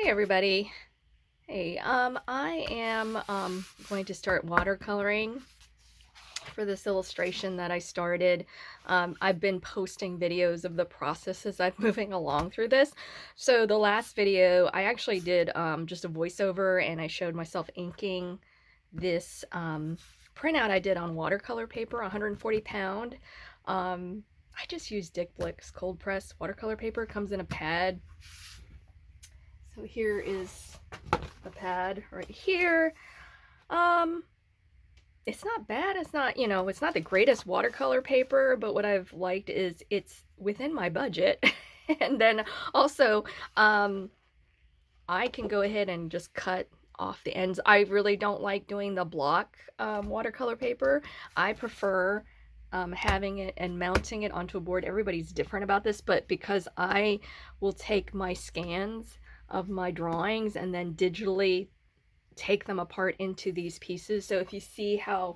Hey everybody. Hey, I am going to start watercoloring for this illustration that I started. I've been posting videos of the process as I'm moving along through this. So the last video, I actually did just a voiceover and I showed myself inking this printout I did on watercolor paper, 140 pound. I just used Dick Blick's cold press watercolor paper. It comes in a pad. So here is the pad right here. Um, it's not bad. It's not, it's not the greatest watercolor paper, but what I've liked is it's within my budget. And then also, I can go ahead and just cut off the ends. I really don't like doing the block watercolor paper. I prefer having it and mounting it onto a board. Everybody's different about this, but because I will take my scans of my drawings and then digitally take them apart into these pieces. So if you see how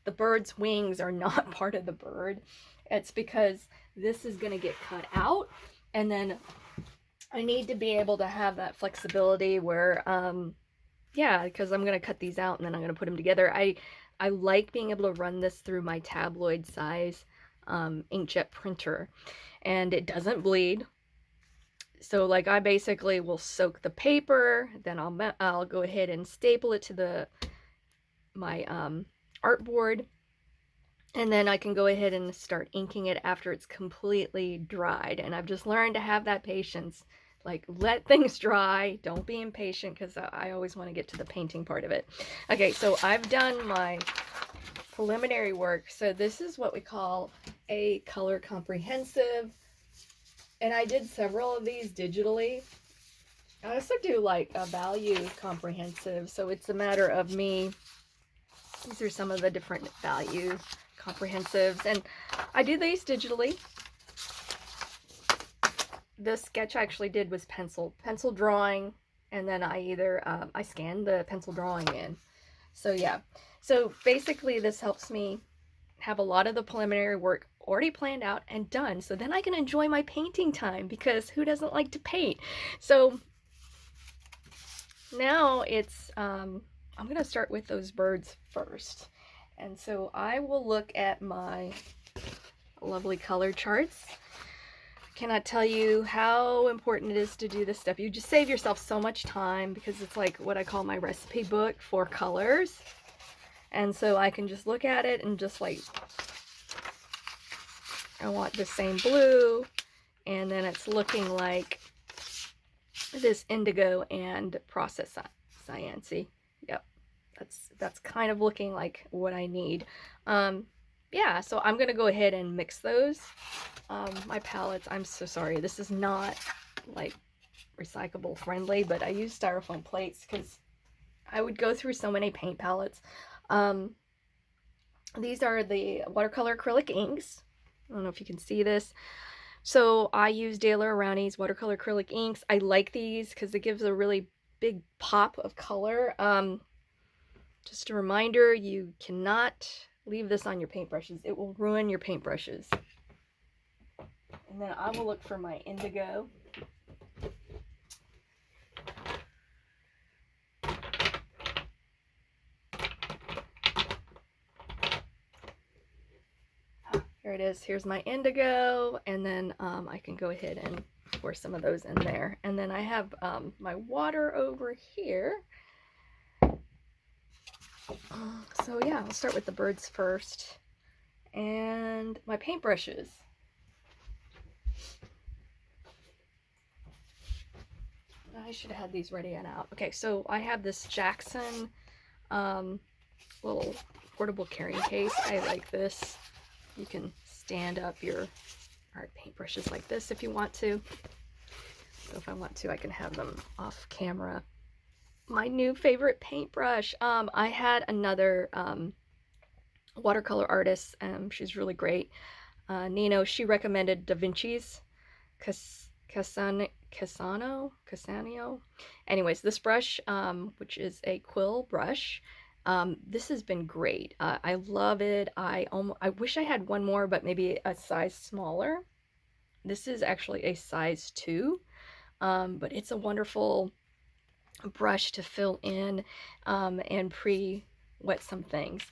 the bird's wings are not part of the bird, it's because this is going to get cut out, and then I need to be able to have that flexibility where yeah, because I'm going to cut these out and then I'm going to put them together. I like being able to run this through my tabloid size inkjet printer, and it doesn't bleed. So like I basically will soak the paper, then I'll go ahead and staple it to my artboard, and then I can go ahead and start inking it after it's completely dried. And I've just learned to have that patience. Like, let things dry, don't be impatient, because I always want to get to the painting part of it. Okay, so I've done my preliminary work. So this is what we call a color comprehensive, and I did several of these digitally. I also do like a value comprehensive, so it's a matter of me. These are some of the different value comprehensives, and I do these digitally. The sketch I actually did was pencil drawing, and then I either I scanned the pencil drawing in. So yeah, so basically this helps me have a lot of the preliminary work already planned out and done, so then I can enjoy my painting time, because who doesn't like to paint? So now it's I'm gonna start with those birds first, and so I will look at my lovely color charts. I cannot tell you how important it is to do this stuff. You just save yourself so much time, because it's like what I call my recipe book for colors. And so I can just look at it and just like, I want the same blue, and then it's looking like this indigo and process cyancy. Yep, that's kind of looking like what I need. Yeah, so I'm gonna go ahead and mix those. My palettes, I'm so sorry, this is not like recyclable friendly, but I use styrofoam plates because I would go through so many paint palettes. These are the watercolor acrylic inks. I don't know if you can see this. So I use Daler Rowney's watercolor acrylic inks. I like these because it gives a really big pop of color. Just a reminder, you cannot leave this on your paintbrushes. It will ruin your paintbrushes. And then I will look for my indigo. Here it is. Here's my indigo, and then I can go ahead and pour some of those in there. And then I have my water over here. So yeah, I'll start with the birds first. And my paintbrushes. I should have had these ready and out. Okay, so I have this Jackson little portable carrying case. I like this. You can stand up your art paintbrushes like this if you want to. So if I want to, I can have them off camera. My new favorite paintbrush. I had another watercolor artist. She's really great. Nino, she recommended Da Vinci's Casanio. Anyways, this brush, which is a quill brush, this has been great. I love it. I wish I had one more, but maybe a size smaller. This is actually a size 2, but it's a wonderful brush to fill in and pre-wet some things.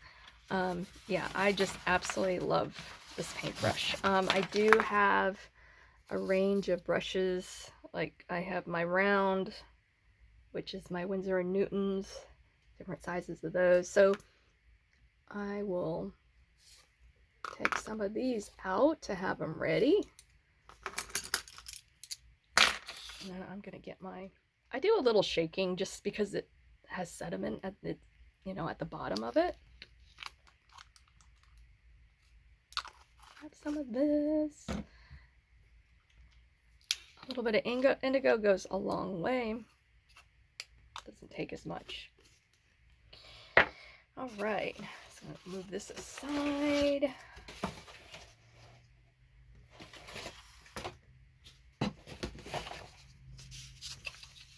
Yeah, I just absolutely love this paintbrush. I do have a range of brushes. Like I have my round, which is my Winsor & Newton's, different sizes of those. So I will take some of these out to have them ready. And then I'm gonna get my, I do a little shaking just because it has sediment at the, you know, at the bottom of it. Have some of this. A little bit of indigo goes a long way. Doesn't take as much. All right, so I'm gonna move this aside.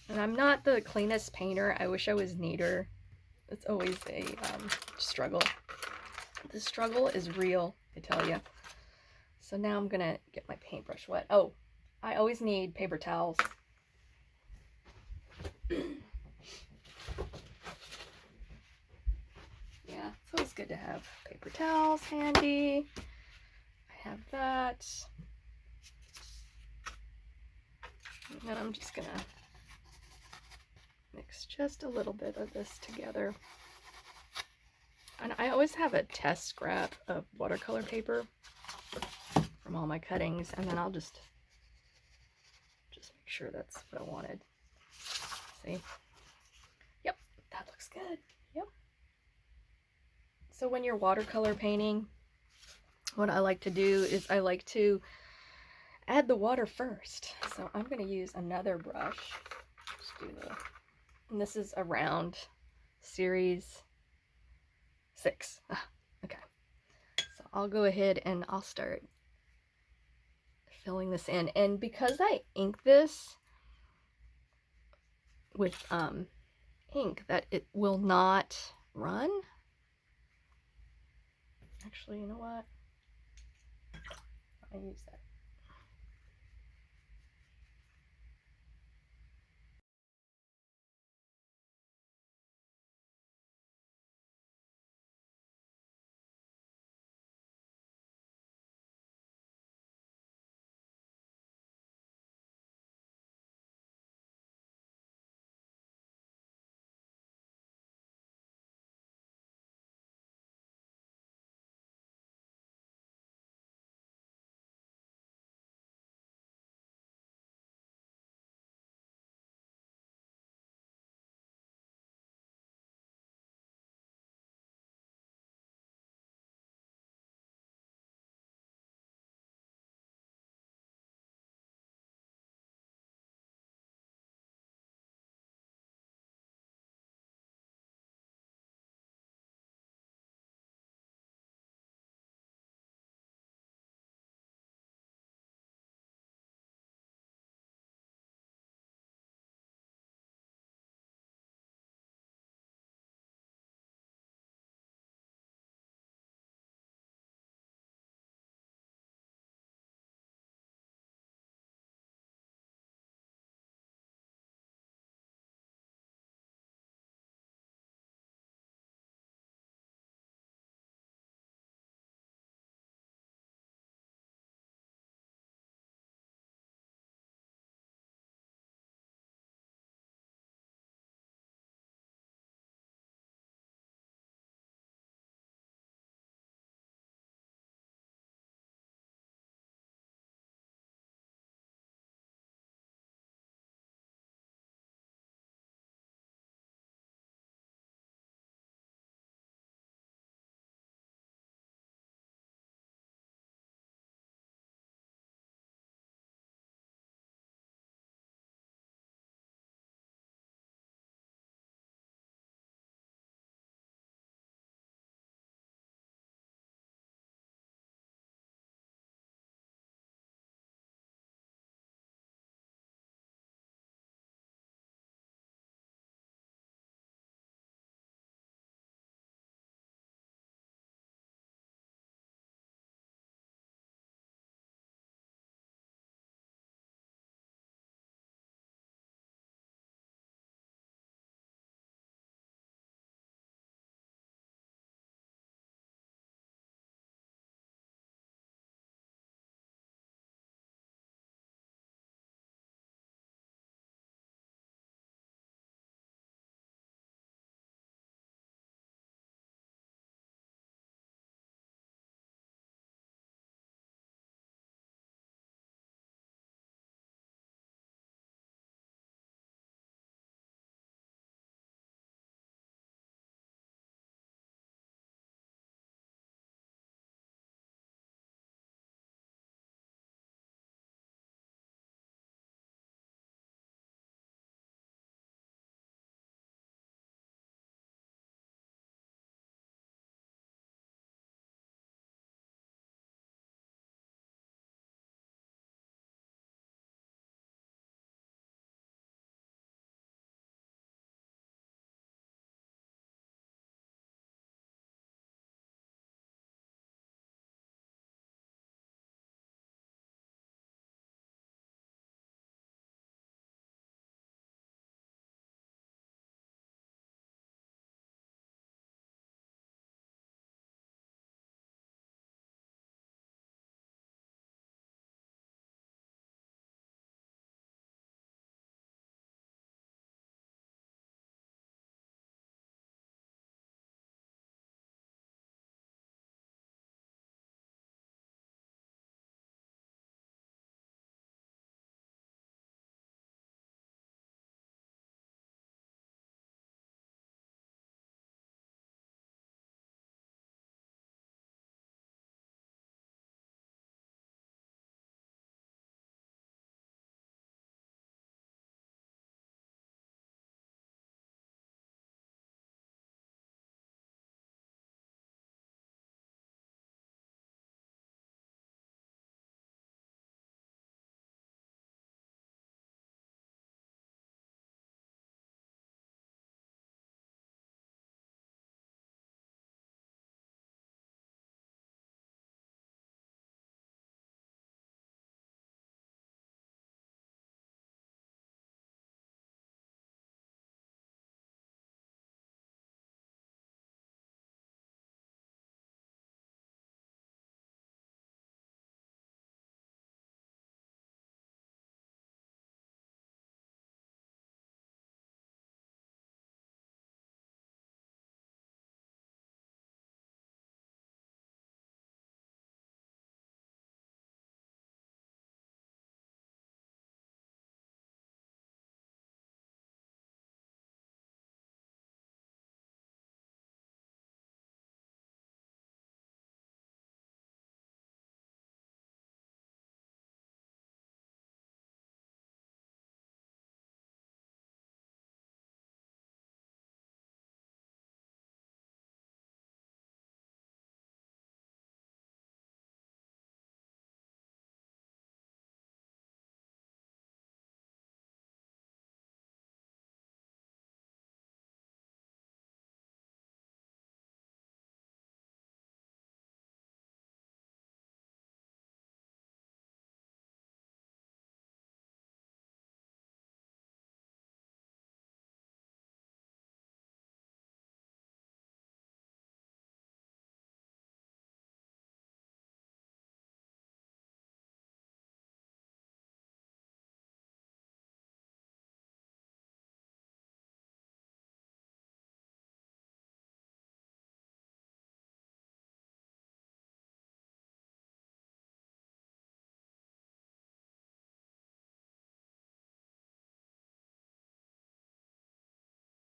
And I'm not the cleanest painter. I wish I was neater. It's always a struggle. The struggle is real, I tell you. So now I'm gonna get my paintbrush wet. Oh, I always need paper towels. Yeah, it's always good to have paper towels handy. I have that. And then I'm just gonna mix just a little bit of this together. And I always have a test scrap of watercolor paper from all my cuttings, and then I'll just make sure that's what I wanted. See? Yep, that looks good. Yep. So when you're watercolor painting, what I like to do is I like to add the water first. So I'm going to use another brush. Just do the, and this is a round series 6. Okay. So I'll go ahead and I'll start filling this in. And because I ink this with ink that it will not run. Actually, you know what? I'll use that